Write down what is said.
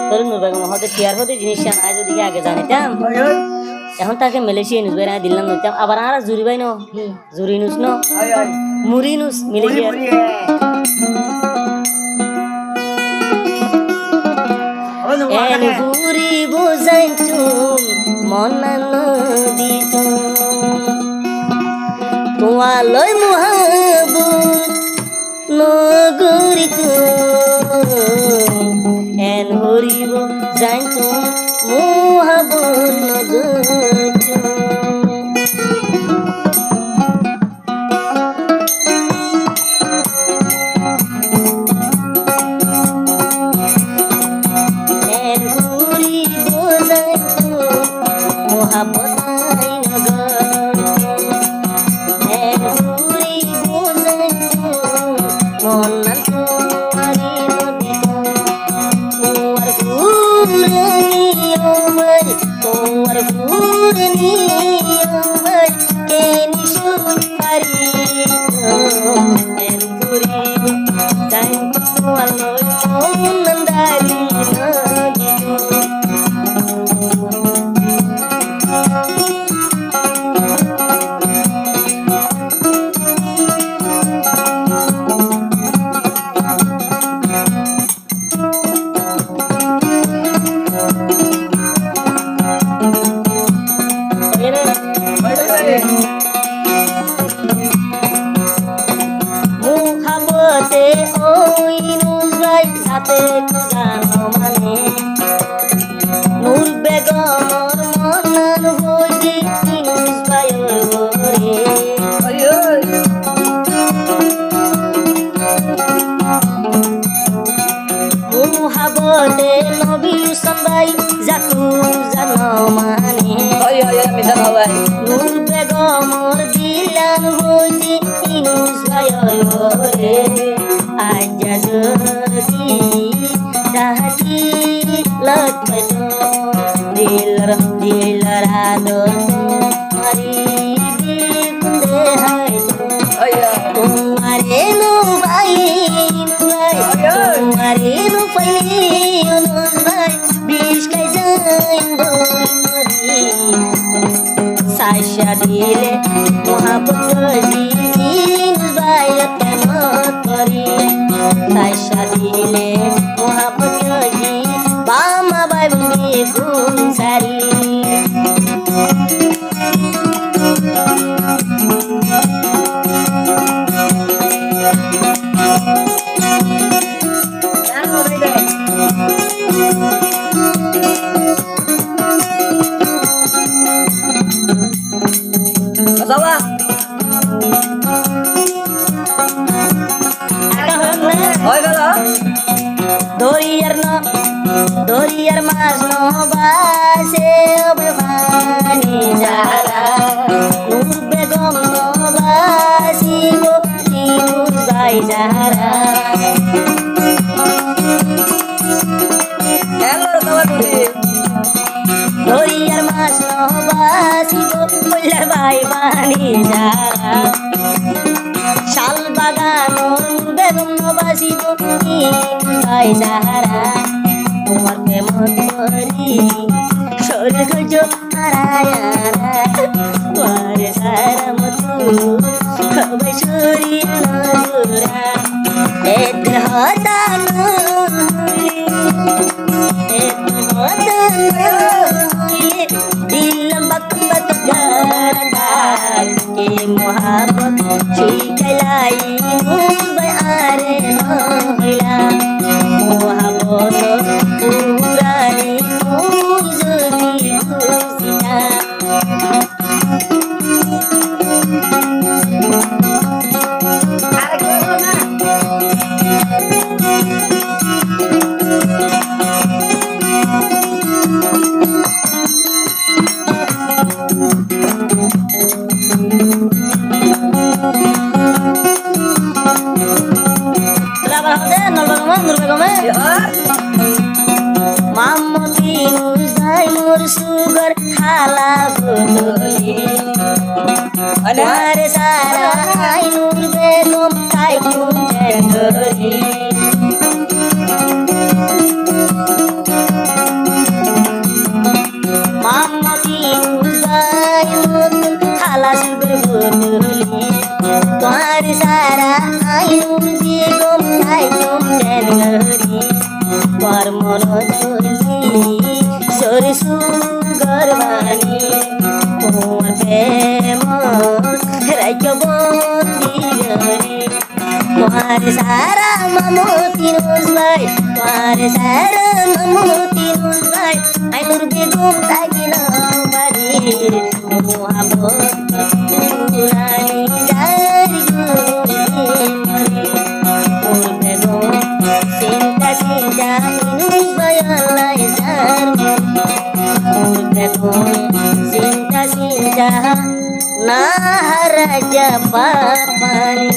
তরুণ বেগম হতে টিয়ার হতে জিনিসটা না যদি আগে জানিতাম এখন তাকে মালয়েশিয়া নিউজ বাইরে দিলাম নইতাম আবার আর জুরি বাইনো জুরি নুস ন মুরি নুস মালয়েশিয়া এন ঘুরি বুঝাইতুম মনান দিতুম তোমালই মহাবুত নগরিতুম এন হরিব জাইতুম মহাবুত নগরিতুম Nur begomor dilan hoji inus bayore aja jodi dahati latmeto dilar ado mari kunde hai tumare no bai tumare no pai unus bai bish kai jain Sasha dile mohabbat jinin bayat kemat kari Sasha dile mohabbat jinin bama bay bunyi kunsari Sawa. Oi gala. Doriyar mas no base obani jala. Nur begom no basi go tinus bai jara. Hello sawa duri. Doriyar mas no basi go pular bai bani jara. Shal bagano begum no basi go tinus bai jara. Umar ke motori shorg jo arayana ware sara matu khabai shuri nazura edr hota nuri edr hota nuri dil bak bak garda ke mohabbat shikalai mumbai are noila mohabbat purani muzuri kusita Mamati nuzai mur sugar khala botoli Anare sara ai nur begum kai kun jendori তোমার মন চলি সরসু গরবানি তোমার প্রেম রাইক বন্দি গরে তোমার সারা মামতি নুসবাই তোমার সারা মামতি নুসবাই আইনুর বেগম তাগিনা বাড়ি মোহাম্মদ পুরানি জারি ওর বেগম সিনটা সিনটা নুসবাই আল্লাহ জার ওর বেগম সিনটা সিনটা না রাজা পানি